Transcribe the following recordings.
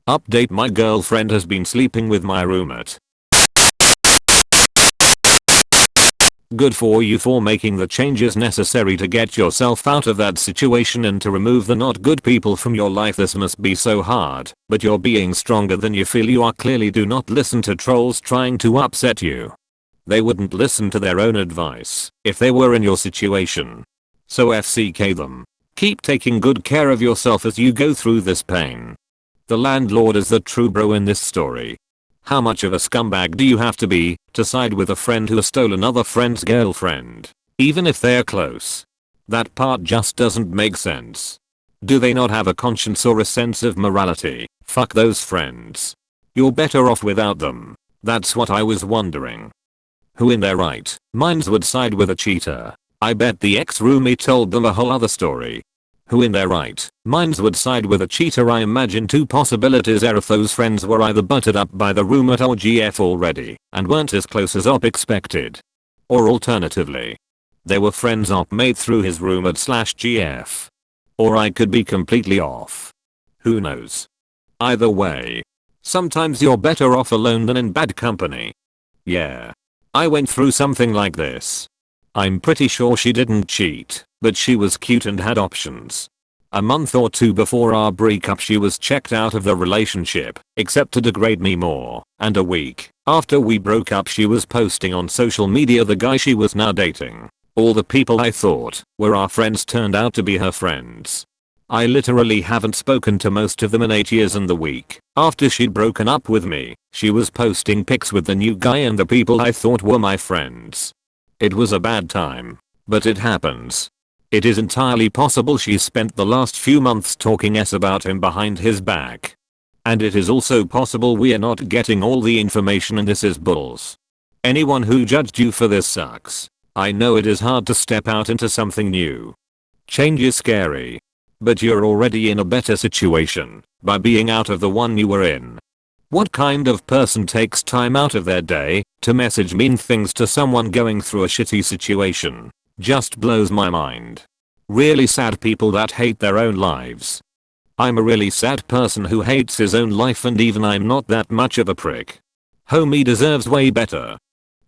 Update: my girlfriend has been sleeping with my roommate. Good for you for making the changes necessary to get yourself out of that situation and to remove the not good people from your life. This must be so hard, but you're being stronger than you feel you are. Clearly do not listen to trolls trying to upset you. They wouldn't listen to their own advice if they were in your situation. So FCK them. Keep taking good care of yourself as you go through this pain. The landlord is the true bro in this story. How much of a scumbag do you have to be to side with a friend who stole another friend's girlfriend? Even if they're close. That part just doesn't make sense. Do they not have a conscience or a sense of morality? Fuck those friends. You're better off without them. That's what I was wondering. Who in their right minds would side with a cheater? I bet the ex-roomie told them a whole other story. Who in their right minds would side with a cheater? I imagine two possibilities are: if those friends were either butted up by the roommate or GF already and weren't as close as op expected. Or alternatively, they were friends op made through his roommate slash GF. Or I could be completely off. Who knows? Either way, sometimes you're better off alone than in bad company. Yeah. I went through something like this. I'm pretty sure she didn't cheat, but she was cute and had options. A month or two before our breakup she was checked out of the relationship, except to degrade me more, and a week after we broke up she was posting on social media the guy she was now dating. All the people I thought were our friends turned out to be her friends. I literally haven't spoken to most of them in 8 years, and the week after she'd broken up with me, she was posting pics with the new guy and the people I thought were my friends. It was a bad time, but it happens. It is entirely possible she spent the last few months talking s about him behind his back. And it is also possible we are not getting all the information and this is bulls. Anyone who judged you for this sucks. I know it is hard to step out into something new. Change is scary. But you're already in a better situation by being out of the one you were in. What kind of person takes time out of their day to message mean things to someone going through a shitty situation? Just blows my mind. Really sad people that hate their own lives. I'm a really sad person who hates his own life, and even I'm not that much of a prick. Homie deserves way better.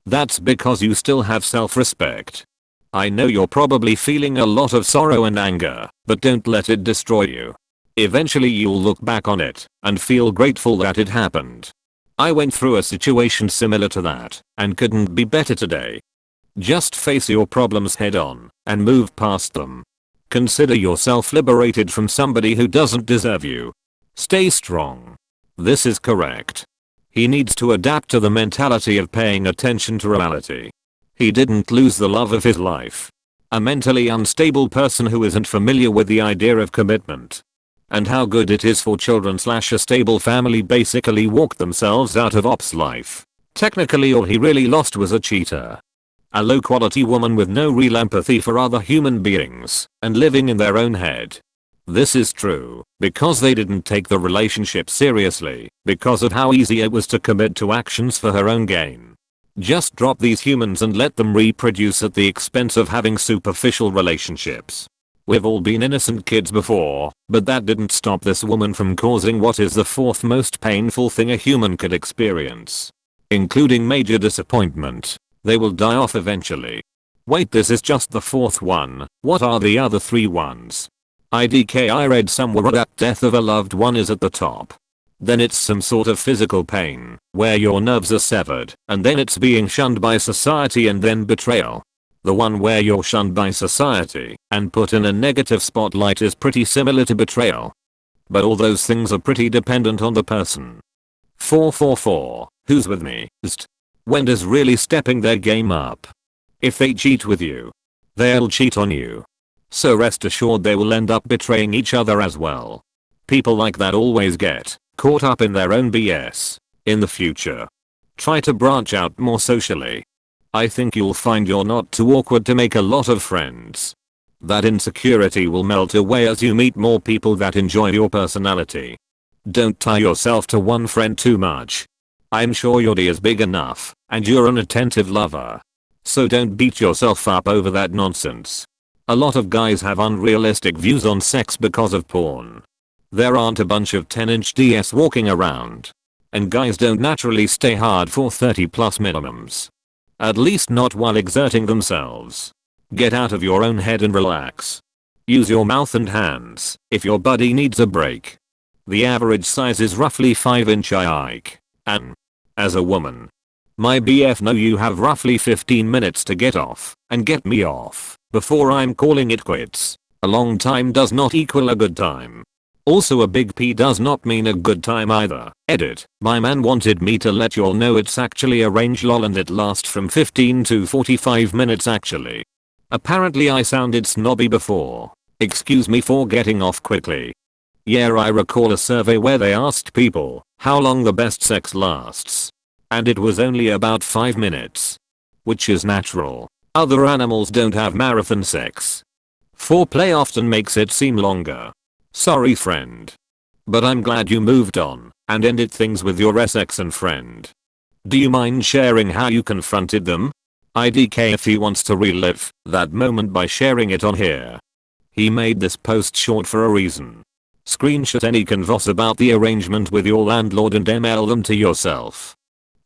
That's because you still have self-respect. I know you're probably feeling a lot of sorrow and anger, but don't let it destroy you. Eventually you'll look back on it and feel grateful that it happened. I went through a situation similar to that and couldn't be better today. Just face your problems head on and move past them. Consider yourself liberated from somebody who doesn't deserve you. Stay strong. This is correct. He needs to adapt to the mentality of paying attention to reality. He didn't lose the love of his life. A mentally unstable person who isn't familiar with the idea of commitment and how good it is for children slash a stable family basically walked themselves out of op's life. Technically all he really lost was a cheater. A low quality woman with no real empathy for other human beings and living in their own head. This is true because they didn't take the relationship seriously because of how easy it was to commit to actions for her own gain. Just drop these humans and let them reproduce at the expense of having superficial relationships. We've all been innocent kids before, but that didn't stop this woman from causing what is the fourth most painful thing a human could experience. Including major disappointment. They will die off eventually. Wait, this is just the fourth one. What are the other 3 ones? IDK, I read somewhere that death of a loved one is at the top. Then it's some sort of physical pain, where your nerves are severed, and then it's being shunned by society, and then betrayal. The one where you're shunned by society and put in a negative spotlight is pretty similar to betrayal. But all those things are pretty dependent on the person. 444, who's with me? When does really stepping their game up? If they cheat with you, they'll cheat on you. So rest assured they will end up betraying each other as well. People like that always get caught up in their own BS. In the future, try to branch out more socially. I think you'll find you're not too awkward to make a lot of friends. That insecurity will melt away as you meet more people that enjoy your personality. Don't tie yourself to one friend too much. I'm sure your D is big enough, and you're an attentive lover. So don't beat yourself up over that nonsense. A lot of guys have unrealistic views on sex because of porn. There aren't a bunch of 10-inch DS walking around. And guys don't naturally stay hard for 30 plus minimums. At least not while exerting themselves. Get out of your own head and relax. Use your mouth and hands if your buddy needs a break. The average size is roughly 5-inch Ike. And as a woman, my BF know you have roughly 15 minutes to get off and get me off before I'm calling it quits. A long time does not equal a good time. Also, a big P does not mean a good time either. Edit. My man wanted me to let y'all know it's actually a range lol and it lasts from 15 to 45 minutes actually. Apparently I sounded snobby before. Excuse me for getting off quickly. Yeah, I recall a survey where they asked people how long the best sex lasts. And it was only about 5 minutes. Which is natural. Other animals don't have marathon sex. Foreplay often makes it seem longer. Sorry friend. But I'm glad you moved on and ended things with your ex and friend. Do you mind sharing how you confronted them? IDK if he wants to relive that moment by sharing it on here. He made this post short for a reason. Screenshot any convos about the arrangement with your landlord and ML them to yourself.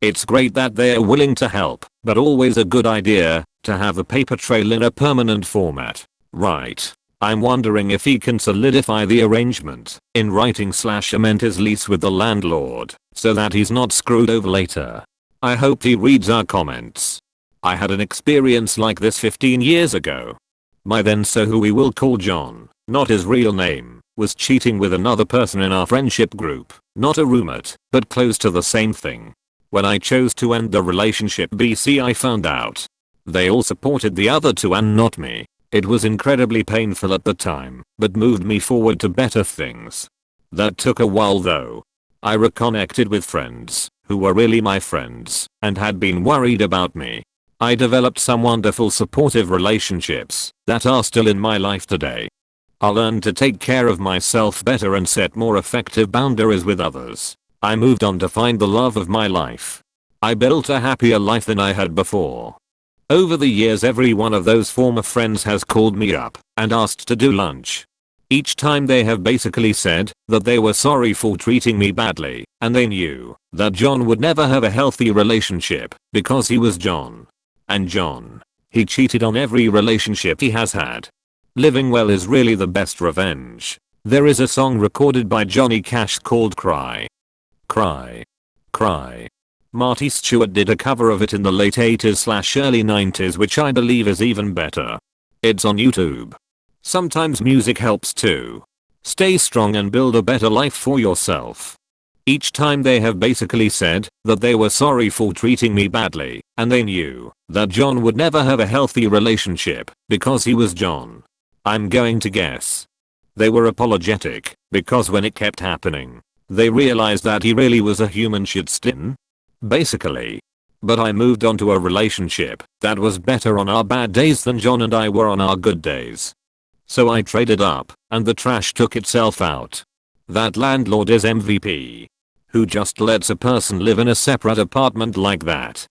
It's great that they're willing to help, but always a good idea to have a paper trail in a permanent format. Right. I'm wondering if he can solidify the arrangement in writing / amend his lease with the landlord so that he's not screwed over later. I hope he reads our comments. I had an experience like this 15 years ago. My then so who we will call John, not his real name, was cheating with another person in our friendship group, not a roommate, but close to the same thing. When I chose to end the relationship BC I found out. They all supported the other two and not me. It was incredibly painful at the time, but moved me forward to better things. That took a while though. I reconnected with friends who were really my friends and had been worried about me. I developed some wonderful supportive relationships that are still in my life today. I learned to take care of myself better and set more effective boundaries with others. I moved on to find the love of my life. I built a happier life than I had before. Over the years every one of those former friends has called me up and asked to do lunch. Each time they have basically said that they were sorry for treating me badly and they knew that John would never have a healthy relationship because he was John. And John, he cheated on every relationship he has had. Living well is really the best revenge. There is a song recorded by Johnny Cash called Cry. Cry. Cry. Marty Stewart did a cover of it in the late 80s / early 90s which I believe is even better. It's on YouTube. Sometimes music helps too. Stay strong and build a better life for yourself. Each time they have basically said that they were sorry for treating me badly and they knew that John would never have a healthy relationship because he was John. I'm going to guess. They were apologetic because when it kept happening, they realized that he really was a human shitstin. Basically. But I moved on to a relationship that was better on our bad days than John and I were on our good days. So I traded up and the trash took itself out. That landlord is MVP. Who just lets a person live in a separate apartment like that?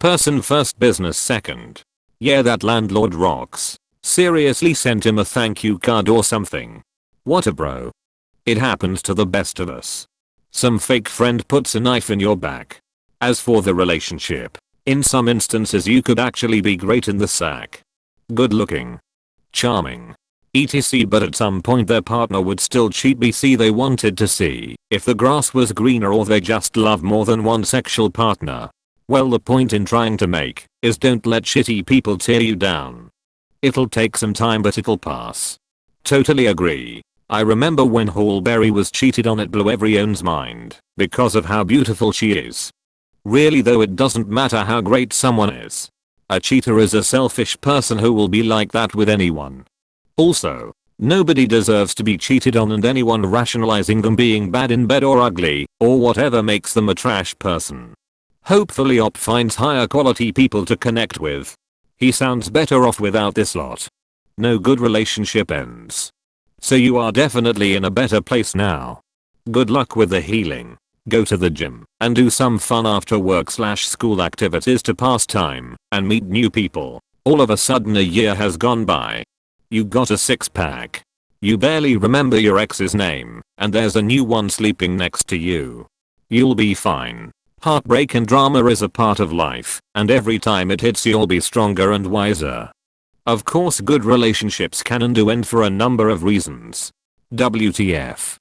Person first, business second. Yeah, that landlord rocks. Seriously, sent him a thank you card or something. What a bro. It happens to the best of us. Some fake friend puts a knife in your back. As for the relationship, in some instances you could actually be great in the sack. Good looking. Charming. etc. But at some point their partner would still cheat BC they wanted to see if the grass was greener or they just love more than one sexual partner. Well, the point in trying to make is don't let shitty people tear you down. It'll take some time but it'll pass. Totally agree. I remember when Halle Berry was cheated on, it blew everyone's mind because of how beautiful she is. Really though, it doesn't matter how great someone is. A cheater is a selfish person who will be like that with anyone. Also, nobody deserves to be cheated on, and anyone rationalizing them being bad in bed or ugly or whatever makes them a trash person. Hopefully Op finds higher quality people to connect with. He sounds better off without this lot. No good relationship ends. So you are definitely in a better place now. Good luck with the healing. Go to the gym and do some fun after work / school activities to pass time and meet new people. All of a sudden a year has gone by. You got a 6-pack. You barely remember your ex's name, and there's a new one sleeping next to you. You'll be fine. Heartbreak and drama is a part of life, and every time it hits you'll be stronger and wiser. Of course good relationships can and do end for a number of reasons. WTF.